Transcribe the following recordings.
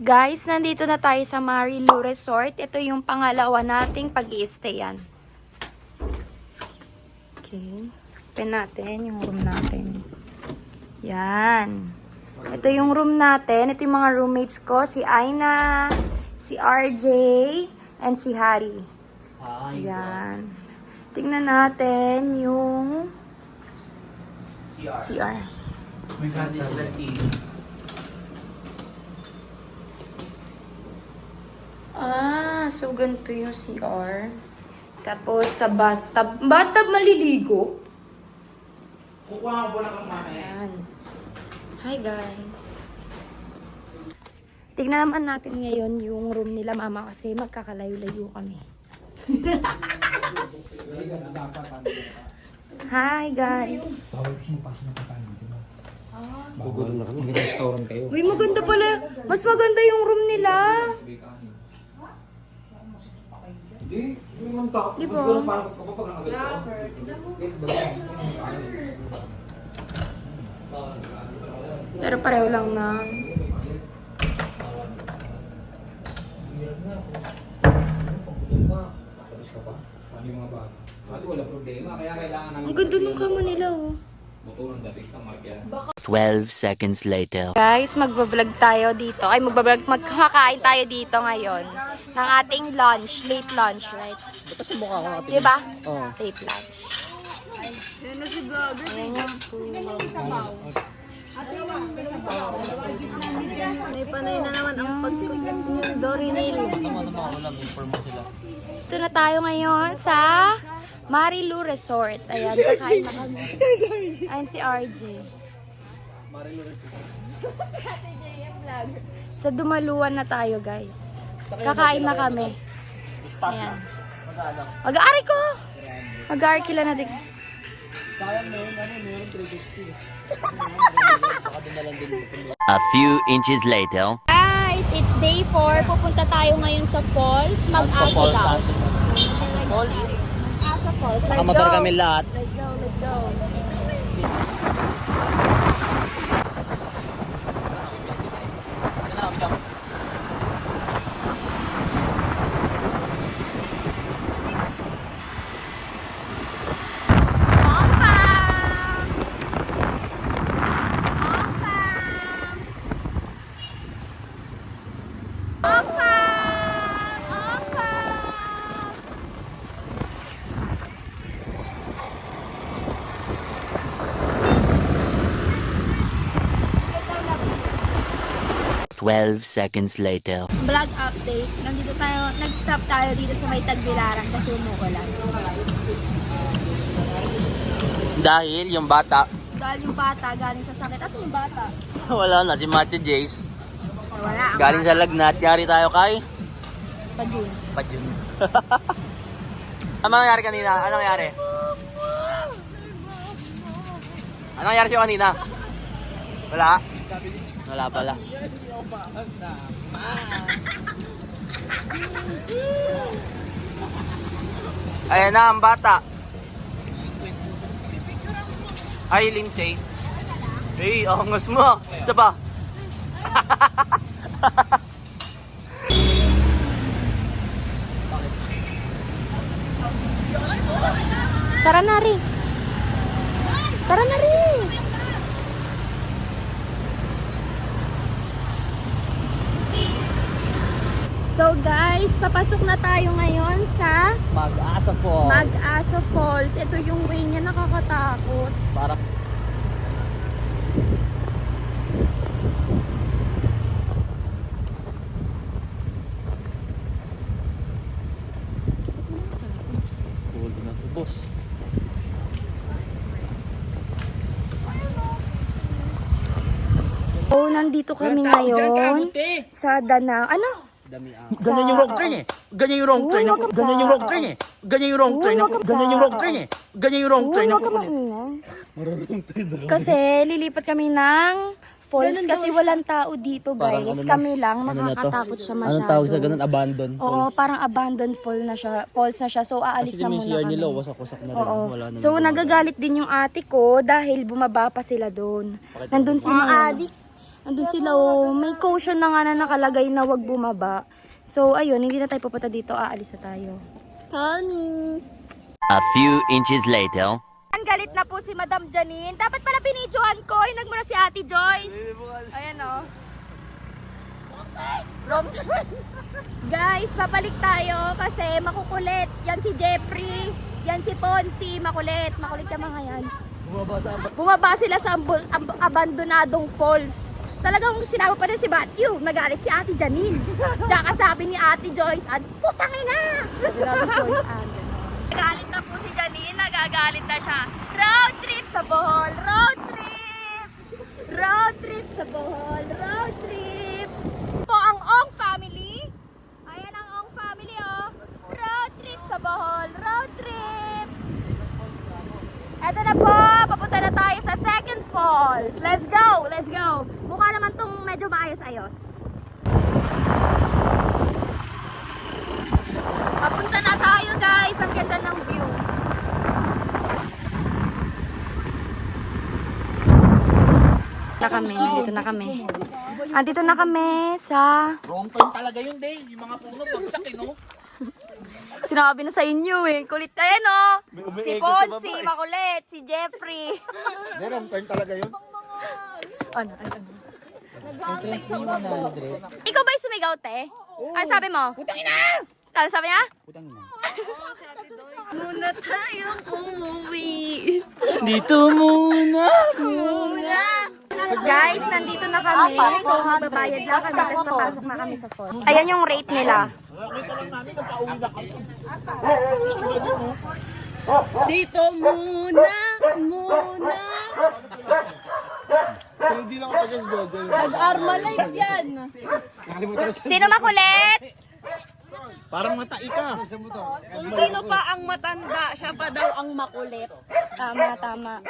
Guys, nandito na tayo sa Marilu Resort. Ito yung pangalawa nating pag-i-stayan. Okay. Open natin yung room natin. Yan. Ito yung room natin. Ito yung mga roommates ko. Si Aina, si RJ, and si Harry. Yan. Tingnan natin yung CR. May kandi sila TV. So ganito yung CR. Tapos sa bathtub. Bathtub maliligo? Kukuha ko na kang mamaya. Ayan. Hi guys. Tignan naman natin ngayon yung room nila mama kasi magkakalayo-layo kami. Hi guys. Bawal kasi pasok na pagkain, di ba? Gugulo na kami. Mag-restaurant kayo. Uy, maganda pala. Mas maganda yung room nila. Hindi man takot. Di ba? Parang kapag nakagad Pero pareho lang na. Paano yung mga bata? Sabi wala problema. Kaya kailangan namin... Ang ganda ng kama nila oh. Motor ng dapis ng markya. 12 seconds later. Guys, magbablog tayo dito. Ay, magkakain tayo dito ngayon. Ng ating lunch. Late lunch, right? Ba't sa mukha ko natin? Diba? Oo. Late lunch. Yan na si vlogger. Ayan yung food. May panay na naman ang pagsikot ng Dory Nail. Ito na tayo ngayon sa Marilu Resort. Ayan, kakain na kami. Ayan si RJ. Sa Dumaluan na tayo, guys. Kakain na kami. Ayan. Mag-aari ko! Mag-aari kila na din. A few inches later. Guys, it's day 4. Pupunta tayo ngayon sa falls. Mag-aso daw. Mag-aso falls. Let's Nakamotor go. kami lahat. Let's go, let's go. Twelve seconds later. Vlog update. Nandito tayo, nag-stop tayo dito sa may Tagbilaran kasi umuulan. Dahil yung bata, Dahil yung bata galing sa sakit. Asan yung bata? wala na, si Matthew Jace. Ay, wala. Ang Galing sa bata. lagnat, yari tayo kay Pag-yun. Pajun. Ano nangyari kanina? Ano nangyari? Ano nangyari siya kanina? Wala? Wala pala. Ayan na ang bata. Ay, Lindsay. Hey, angas mo. Isa pa. Tara na rin. Tara na rin. So guys, papasok na tayo ngayon sa Mag-asa po. Mag-Aso Falls. Ito yung way niya, nakakatakot. Parang Pulo na to, boss. Oh, nandito kami ngayon sa Danang. Ano? Dami ang. Ganyan yung wrong train eh. Ganyan yung wrong train ako. Ganyan yung wrong train eh. Ganyan yung wrong train ako. Ganyan yung wrong train eh. Ganyan yung wrong train ako. Kasi lilipat kami ng falls kasi walang tao dito, guys. Kami lang, nakakatakot siya masyado. Anong tawag sa ganun? Abandon? Oo, parang abandoned falls na siya. So, aalis Kasi na yung muna CR kami. nila, wasak-wasak na rin. Oo. Wala na So, nagagalit din yung ate ko dahil bumaba pa sila doon. Nandun sila. Mga adik. Andun sila, oh. May caution na nga na nakalagay na wag bumaba. So, ayun, hindi na tayo papunta dito. Aalis na tayo. Honey. A few inches later. Ang galit na po si Madam Janine. Dapat pala pinidyohan ko. Hinag mo na si Ate Joyce. Ayan, oh. Wrong turn. Guys, papalik tayo kasi makukulit. Yan si Jeffrey. Yan si Ponzi. Makulit. Makulit ka mga yan. Bumaba sila sa abandonadong falls. Talagang sinama pa rin si Matthew. Nagalit si Ate Janine. Tsaka sabi ni Ate Joyce, putang ina! Nagalit na po si Janine. Nagagalit na siya. Road trip sa Bohol. Road trip! Road trip sa Bohol. Road trip! Po ang Ong family. Ayan ang Ong family, oh. Road trip sa Bohol. Road trip! Eto na po, papunta na tayo sa second falls. Let's go, let's go. Mukha naman tong medyo maayos-ayos. Papunta na tayo guys, ang ganda ng view. Nandito na kami. Andito na kami sa... Wrong turn talaga yun, Day. Yung mga puno, bagsak, no? Sinabi na sa inyo eh. Kulit tayo, no? Si Ponzi, makulit. Si Jeffrey. Hindi, wrong turn talaga yun. Ano? Ikaw ba yung sumigaw, te? Ano sabi mo? Putang ina! Ano sabi niya? Putang ina. Muna tayong umuwi. Dito muna. Guys, nandito na kami. So, magbabayad na kami. Tapos papasok na kami sa phone. Ayan yung rate nila. Dito muna. Hindi lang ako taga-Google. Nag-Armalite yan. Sino makulit? Parang matai ka. Sino pa ang matanda? Siya pa daw ang makulit. Tama.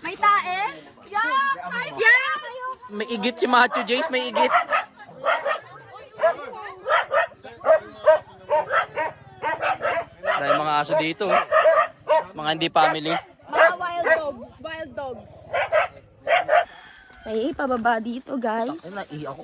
May tae? Yak! May igit si Matthew Jace, may igit. Dahil mga aso dito. Mga hindi family. Mga wild dogs. Ay, pababa dito, guys. Ay, naiiyak ako.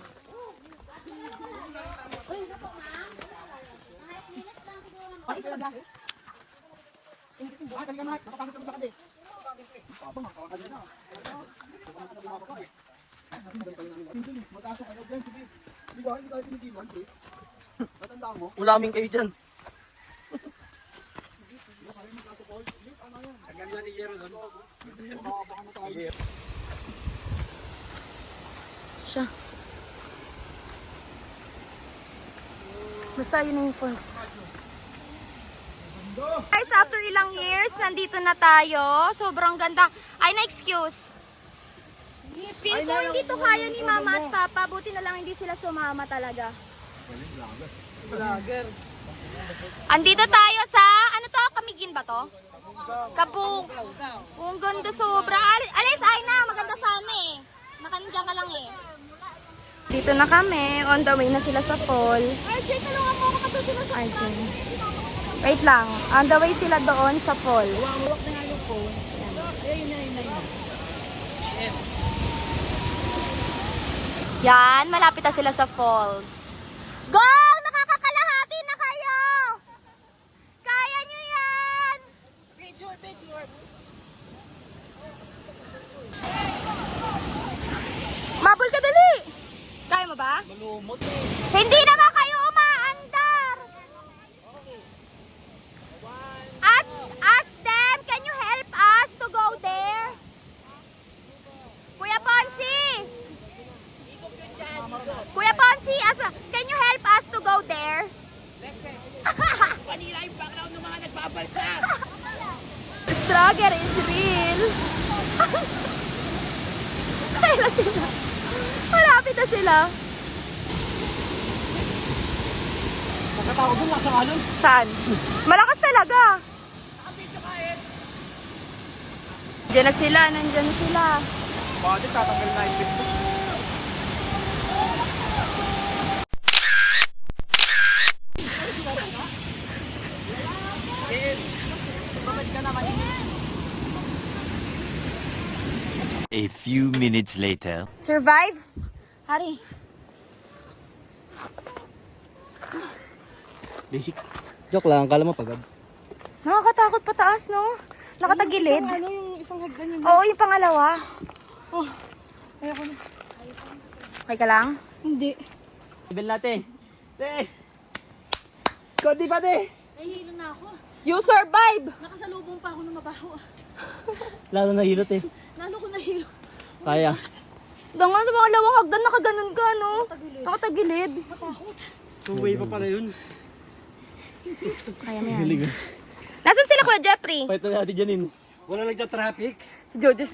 Ulamin kayo dyan. Siya. Basta yun na yung falls. Guys, after ilang years, nandito na tayo. Sobrang ganda. Ay, na-excuse. Feel ko hindi to kaya ni Mama at Papa. Buti na lang hindi sila sumama talaga. Andito tayo sa, ano to? Kamigin ba to? Kabung. Ang ganda sobra. Alis, ay na. Maganda sana eh. Nakandiyan ka lang eh. Dito na kami. On the way na sila sa fall. RJ, tulungan mo ako kasi sila sa RJ. Wait lang. On the way sila doon sa fall. Yan, malapit na sila sa falls. Go! Nakakakalahati na kayo! Kaya nyo yan! Mabul ka dali! Kaya mo ba? Hindi naman kayo umaandar! Ask them, can you help us to go there? Kuya Ponzi! Kuya Ponzi, can you help us to go there? Kanina yung background ng mga nagbabalsa. Struggle is real. Kaya sila. Malapit na sila. Nakatawag doon, nasa alon. Saan? Malakas talaga. Diyan na sila, nandyan na sila. Bakit tatanggal na yung pito? A few minutes later. Survive? Hari. Basic. Joke lang, kala mo pagod. Nakakatakot pataas, no? Nakatagilid. Yung isang hagdan yun. Oo, yung pangalawa. Oh, ayoko na. Okay ka lang? Hindi. Level natin. Te! Kodi pa, te! Nahihilo na ako. You survive! Nakasalubong pa ako ng mabaho. Lalo na hilot eh. Lalo ko nahilo. Kaya. Dangan sa pangalawang hagdan, nakaganon ka, no? Nakatagilid. Matakot. Two-way pa pala yun. Kaya mo yan. Nasaan sila, Kuya Jeffrey? Fight na natin dyanin. Wala nagta-traffic. Si Jojo.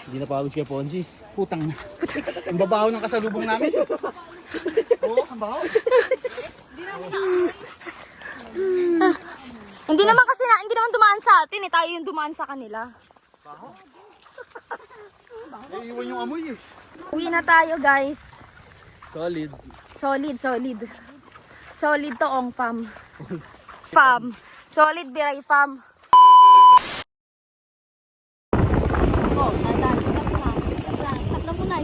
Hindi na pagod kay Ponzi. Putang na. Ang babaho ng kasalubong namin. Oo, ang baho. Hindi naman kasi hindi naman dumaan sa atin eh. Tayo yung dumaan sa kanila. Iiwan yung amoy eh. Uwi na tayo, guys. Solid. Solid, solid. Solid to ong fam. Fam. Solid biray fam.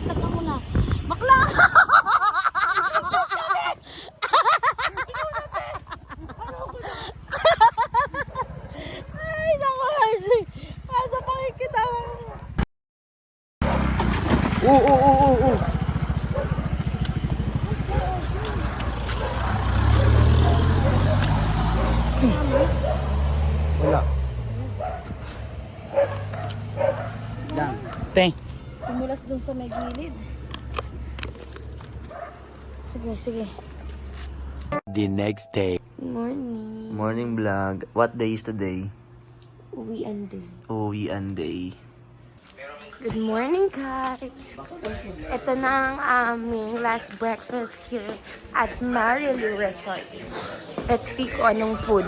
Stop na muna. Bakla! Ay, naku, Harley. Asa pakikita mo? Oo. Wala. Yan. Teng. Tumulas dun sa may gilid. Sige, sige. The next day. Morning. Morning vlog. What day is today? Uwian din. Uwian day. Good morning, guys. Ito na ang aming last breakfast here at Marilu Resort. Let's see kung anong food.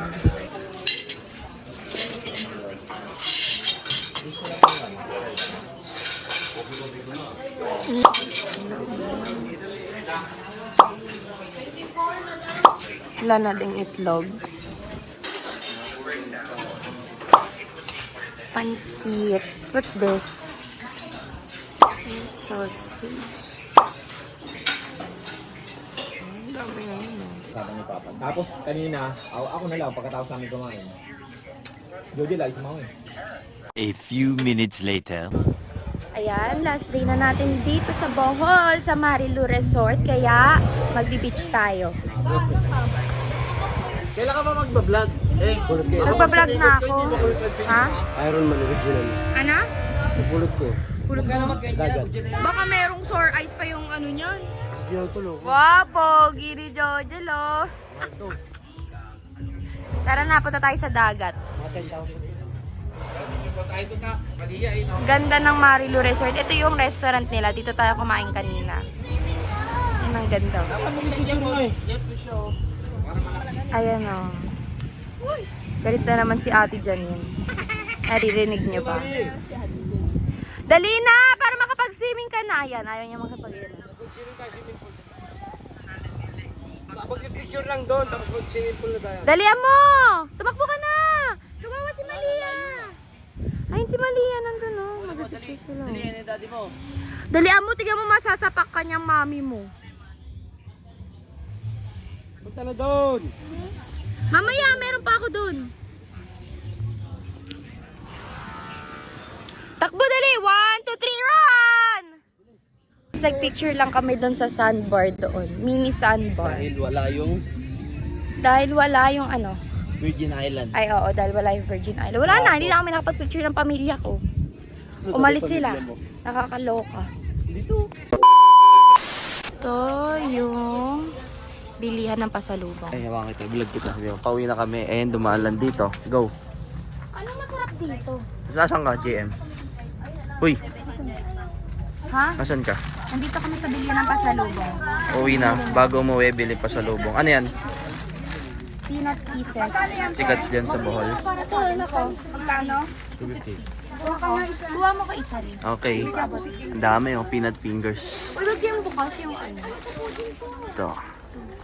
Wala na ding itlog. Pansit. What's this? Sausage. Sabi ni Papa. Tapos kanina, ako na lang pagkatapos namin kumain. Jojo lang, isang eh. A few minutes later. Ayan, last day na natin dito sa Bohol, sa Marilu Resort. Kaya, magbi-beach tayo. Kailan ka ba magbablog? Nagpa-vlog na ako. Ha? Iron Man original. Ano? Pulot ko. Baka merong sore eyes pa yung ano niyan. Original to lo. Wow, pogi ni Jojelo. Tara na, punta tayo sa dagat. Ganda ng Marilu Resort. Ito yung restaurant nila. Dito tayo kumain kanina. Yan ang ganda. Ayan o. Galit na naman si Ate Janine. Naririnig niyo ba? Dali na! Para makapag-swimming ka na. Ayan, ayaw niya makapag-swimming. Pag-picture lang doon, tapos mag-swimming pool na tayo. Dalian mo! Tumakbo ka na! Tumawa si Malia! Ayun si Malia, nandun o. Mag-picture sila. Yan yung daddy mo. Dalian mo, tignan mo masasapak ka niyang mami mo. Punta na doon. Mamaya, meron pa ako dun. Takbo dali! 1, 2, 3, run! Nag-picture lang kami dun sa sandbar doon. Mini sandbar. Dahil wala yung ano. Virgin Island. Ay, oo, dahil wala yung Virgin Island. Wala na, hindi na kami nakapag-picture ng pamilya ko. Umalis sila. Nakakaloka. Dito. Ito yung bilihan ng pasalubong. Ay, hawakan kita. Vlog kita. Pauwi na kami. Ayun, dumaan lang dito. Go. Anong masarap dito? Nasaan ka, JM? Uy, Ha? nasan ka? Nandito kami sa bilihan ng pasalubong. Uwi na. Bago umuwi, bili pa sa lubong. Ano yan? Peanut pieces. Sikat dyan sa Bohol. Para to, ako. Magkano? 250. Kuha mo ko isa rin. Okay. Ang dami oh, peanut fingers. Ulog yung bukas yung ano. Ito.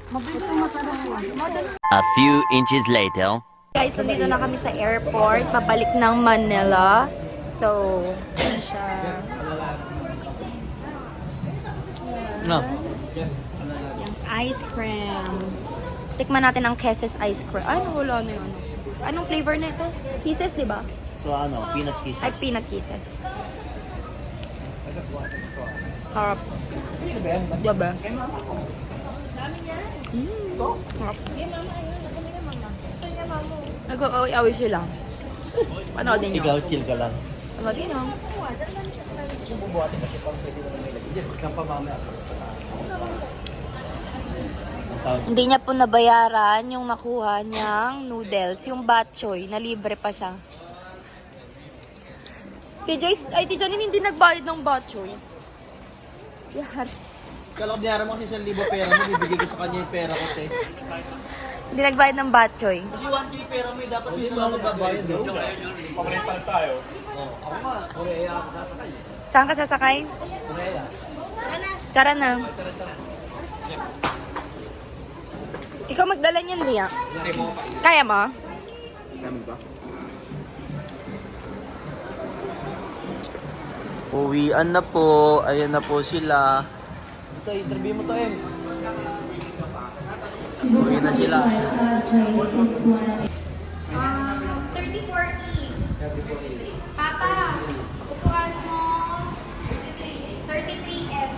Mabuti masarap. A few inches later. Guys, nandito na kami sa airport, pabalik ng Manila. So, ano siya? No. Yung ice cream. Tikman natin ang Kisses ice cream. Ay, wala na yun. Anong flavor na ito? Kisses, di ba? So ano, peanut kisses. Ay, peanut kisses. Harap. Diba? Harap. Nag-away sila. Panoodin nyo. Ikaw, chill ka lang. Panoodin nyo. Hindi niya po nabayaran yung nakuha niyang noodles, yung bok choy, na libre pa siya. Ti Johnny hindi nagbayad ng bok choy. Yan. Kala ko binayaran mo kasi 1,000 pera mo, bibigay ko sa kanya yung pera ko, te. Hindi nagbayad ng bok choy. Kasi 1K pera mo, dapat sila lang magbabayad. Pamalit pala tayo. Oo, ako nga. Korea ako sasakay. Saan ka sasakay? Korea. Tara na. Ikaw magdala niyan, Lia. Kaya mo? Kami ba? Uwian na po. Ayan na po sila. Ito, interview mo to, Ems. Uwi na sila. 3040. Papa, upuan mo. 33F.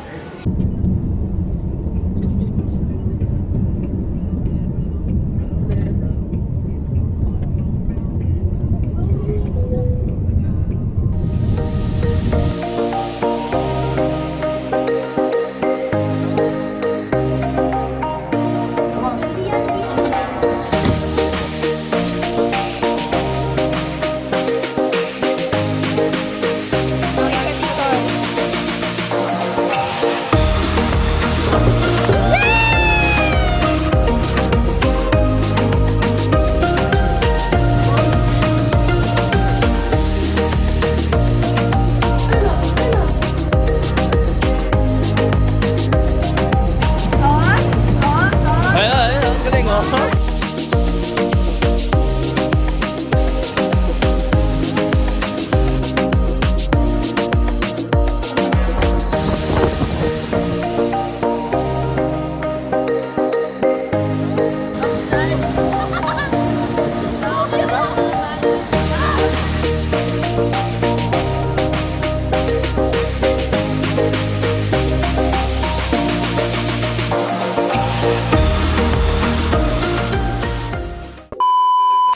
Ayan, ang galing, oh.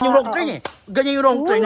Yung wrong train eh. Ganyan yung wrong train.